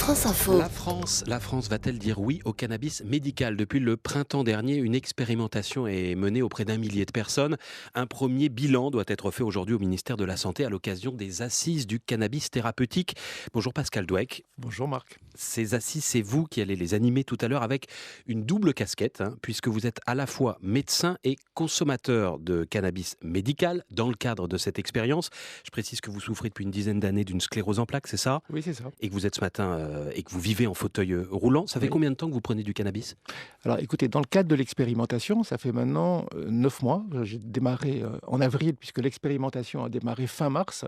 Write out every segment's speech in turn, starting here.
France Info. La France va-t-elle dire oui au cannabis médical? Depuis le printemps dernier, une expérimentation est menée auprès d'un millier de personnes. Un premier bilan doit être fait aujourd'hui au ministère de la Santé à l'occasion des assises du cannabis thérapeutique. Bonjour Pascal Dweck. Bonjour Marc. Ces assises, c'est vous qui allez les animer tout à l'heure avec une double casquette, puisque vous êtes à la fois médecin et consommateur de cannabis médical dans le cadre de cette expérience. Je précise que vous souffrez depuis une dizaine d'années d'une sclérose en plaques, c'est ça? Oui, c'est ça. Et que vous êtes ce matin et que vous vivez en fauteuil roulant. Ça fait Oui. combien de temps que vous prenez du cannabis? Alors écoutez, dans le cadre de l'expérimentation, ça fait maintenant 9 mois. J'ai démarré en avril puisque l'expérimentation a démarré fin mars.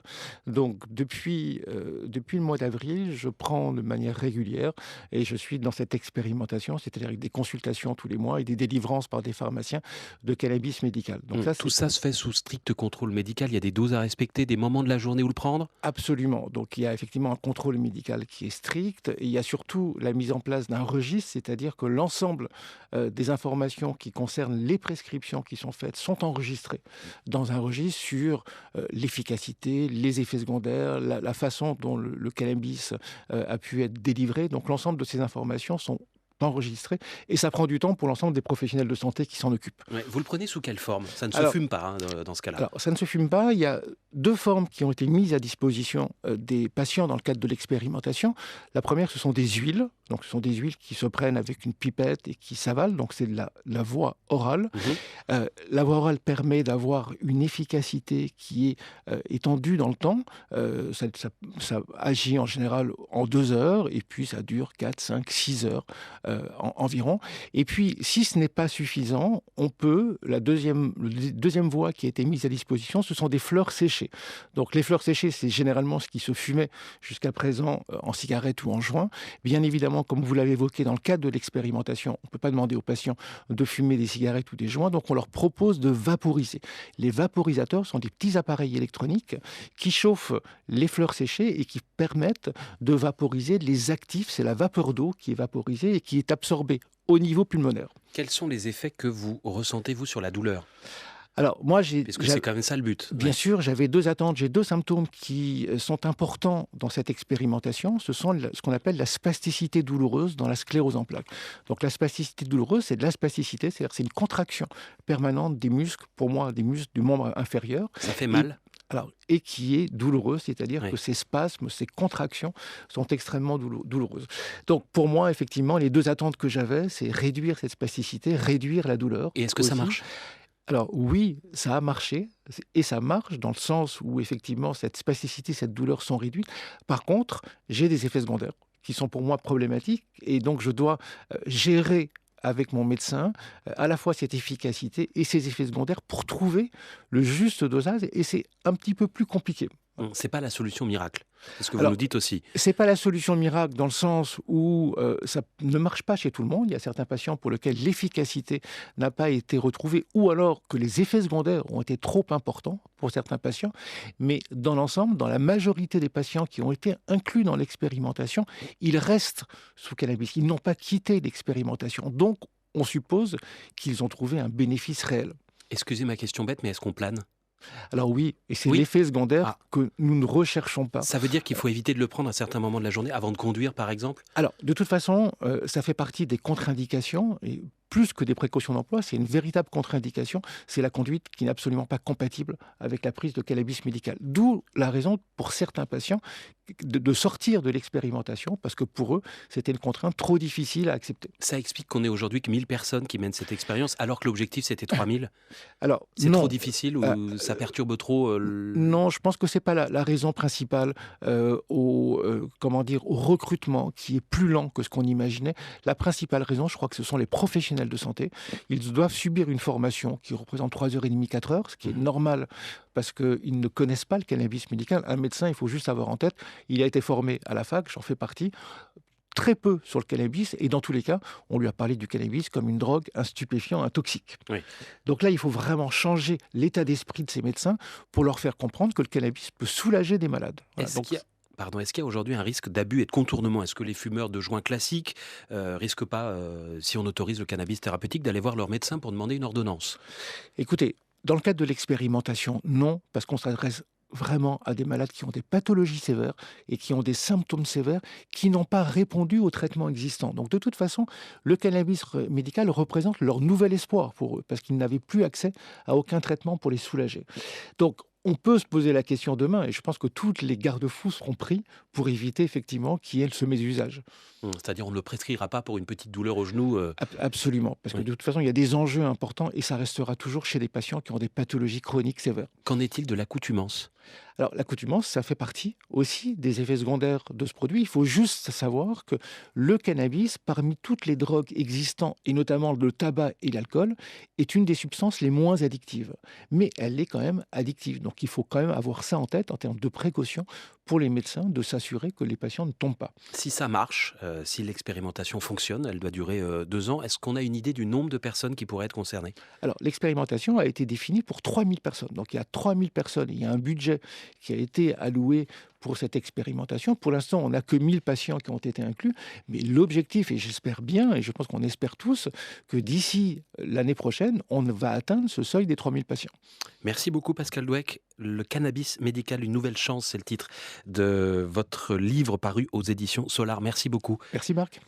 Donc depuis le mois d'avril, je prends de manière régulière et je suis dans cette expérimentation, c'est-à-dire avec des consultations tous les mois et des délivrances par des pharmaciens de cannabis médical. Donc Tout ça se fait sous strict contrôle médical. Il y a des doses à respecter, des moments de la journée où le prendre? Absolument. Donc il y a effectivement un contrôle médical qui est strict et il y a surtout la mise en place d'un registre, c'est-à-dire que l'ensemble des informations qui concernent les prescriptions qui sont faites sont enregistrées dans un registre sur l'efficacité, les effets secondaires, la façon dont le cannabis a pu être délivré. Donc l'ensemble de ces informations sont enregistrées et ça prend du temps pour l'ensemble des professionnels de santé qui s'en occupent. Ouais, vous le prenez sous quelle forme? Ça ne se Alors, fume pas dans ce cas-là. Alors, ça ne se fume pas. Il y a deux formes qui ont été mises à disposition des patients dans le cadre de l'expérimentation. La première, ce sont des huiles. Donc, ce sont des huiles qui se prennent avec une pipette et qui s'avalent. Donc, c'est de la voie orale. La voie orale permet d'avoir une efficacité qui est étendue dans le temps. Ça agit en général en 2 heures et puis ça dure 4, 5, 6 heures environ. Et puis, si ce n'est pas suffisant, on peut, la deuxième voie qui a été mise à disposition, ce sont des fleurs séchées. Donc les fleurs séchées, c'est généralement ce qui se fumait jusqu'à présent en cigarette ou en joint. Bien évidemment, comme vous l'avez évoqué, dans le cadre de l'expérimentation, on ne peut pas demander aux patients de fumer des cigarettes ou des joints, donc on leur propose de vaporiser. Les vaporisateurs sont des petits appareils électroniques qui chauffent les fleurs séchées et qui permettent de vaporiser les actifs. C'est la vapeur d'eau qui est vaporisée et qui est absorbée au niveau pulmonaire. Quels sont les effets que vous ressentez, vous, sur la douleur? Alors, moi, Parce que c'est quand même ça le but. bien sûr, j'avais 2 attentes. J'ai 2 symptômes qui sont importants dans cette expérimentation. Ce sont ce qu'on appelle la spasticité douloureuse dans la sclérose en plaques. Donc, la spasticité douloureuse, c'est de la spasticité, c'est-à-dire c'est une contraction permanente des muscles, pour moi, des muscles du membre inférieur. Ça fait mal? Et qui est douloureuse, c'est-à-dire Oui. que ces spasmes, ces contractions sont extrêmement douloureuses. Donc, pour moi, effectivement, les 2 attentes que j'avais, c'est réduire cette spasticité, réduire la douleur. Et est-ce que ça aussi. marche? Alors oui, ça a marché et ça marche dans le sens où effectivement cette spasticité, cette douleur sont réduites. Par contre, j'ai des effets secondaires qui sont pour moi problématiques et donc je dois gérer avec mon médecin à la fois cette efficacité et ces effets secondaires pour trouver le juste dosage et c'est un petit peu plus compliqué. C'est pas la solution miracle. C'est ce que vous Alors, nous dites aussi. C'est pas la solution miracle dans le sens où ça ne marche pas chez tout le monde. Il y a certains patients pour lesquels l'efficacité n'a pas été retrouvée ou alors que les effets secondaires ont été trop importants pour certains patients. Mais dans l'ensemble, dans la majorité des patients qui ont été inclus dans l'expérimentation, ils restent sous cannabis. Ils n'ont pas quitté l'expérimentation. Donc, on suppose qu'ils ont trouvé un bénéfice réel. Excusez ma question bête, mais est-ce qu'on plane? Alors oui, et c'est Oui. l'effet secondaire Ah. que nous ne recherchons pas. Ça veut dire qu'il faut éviter de le prendre à certains moments de la journée, avant de conduire par exemple? Alors, de toute façon, ça fait partie des contre-indications et plus que des précautions d'emploi, c'est une véritable contre-indication. C'est la conduite qui n'est absolument pas compatible avec la prise de cannabis médical. D'où la raison pour certains patients de sortir de l'expérimentation parce que pour eux, c'était une contrainte trop difficile à accepter. Ça explique qu'on ait aujourd'hui que 1000 personnes qui mènent cette expérience, alors que l'objectif c'était 3000. Alors, C'est non. trop difficile ou ça perturbe trop Non, je pense que c'est pas la raison principale au recrutement qui est plus lent que ce qu'on imaginait. La principale raison, je crois que ce sont les professionnels de santé. Ils doivent subir une formation qui représente 3h30, 4 heures, ce qui est normal parce qu'ils ne connaissent pas le cannabis médical. Un médecin, il faut juste avoir en tête, il a été formé à la fac, j'en fais partie, très peu sur le cannabis et dans tous les cas, on lui a parlé du cannabis comme une drogue, un stupéfiant, un toxique. Oui. Donc là, il faut vraiment changer l'état d'esprit de ces médecins pour leur faire comprendre que le cannabis peut soulager des malades. Voilà. Est-ce qu'il y a aujourd'hui un risque d'abus et de contournement? Est-ce que les fumeurs de joints classiques risquent pas, si on autorise le cannabis thérapeutique, d'aller voir leur médecin pour demander une ordonnance? Écoutez, dans le cadre de l'expérimentation, non, parce qu'on s'adresse vraiment à des malades qui ont des pathologies sévères et qui ont des symptômes sévères qui n'ont pas répondu au traitement existant. Donc de toute façon, le cannabis médical représente leur nouvel espoir pour eux parce qu'ils n'avaient plus accès à aucun traitement pour les soulager. Donc on peut se poser la question demain et je pense que tous les garde-fous seront pris pour éviter effectivement qu'il y ait ce mésusage. C'est-à-dire on ne le prescrira pas pour une petite douleur au genou. Absolument, parce que Oui. de toute façon, il y a des enjeux importants et ça restera toujours chez des patients qui ont des pathologies chroniques sévères. Qu'en est-il de l'accoutumance? Alors, l'accoutumance, ça fait partie aussi des effets secondaires de ce produit. Il faut juste savoir que le cannabis, parmi toutes les drogues existantes, et notamment le tabac et l'alcool, est une des substances les moins addictives. Mais elle est quand même addictive. Donc, il faut quand même avoir ça en tête en termes de précaution pour les médecins, de s'assurer que les patients ne tombent pas. Si ça marche, si l'expérimentation fonctionne, elle doit durer 2 ans, est-ce qu'on a une idée du nombre de personnes qui pourraient être concernées? Alors, l'expérimentation a été définie pour 3000 personnes. Donc, il y a 3000 personnes. Il y a un budget qui a été alloué pour cette expérimentation. Pour l'instant, on n'a que 1000 patients qui ont été inclus. Mais l'objectif, et j'espère bien, et je pense qu'on espère tous, que d'ici l'année prochaine, on va atteindre ce seuil des 3000 patients. Merci beaucoup Pascal Dweck. Le cannabis médical, une nouvelle chance, c'est le titre de votre livre paru aux éditions Solar. Merci beaucoup. Merci Marc.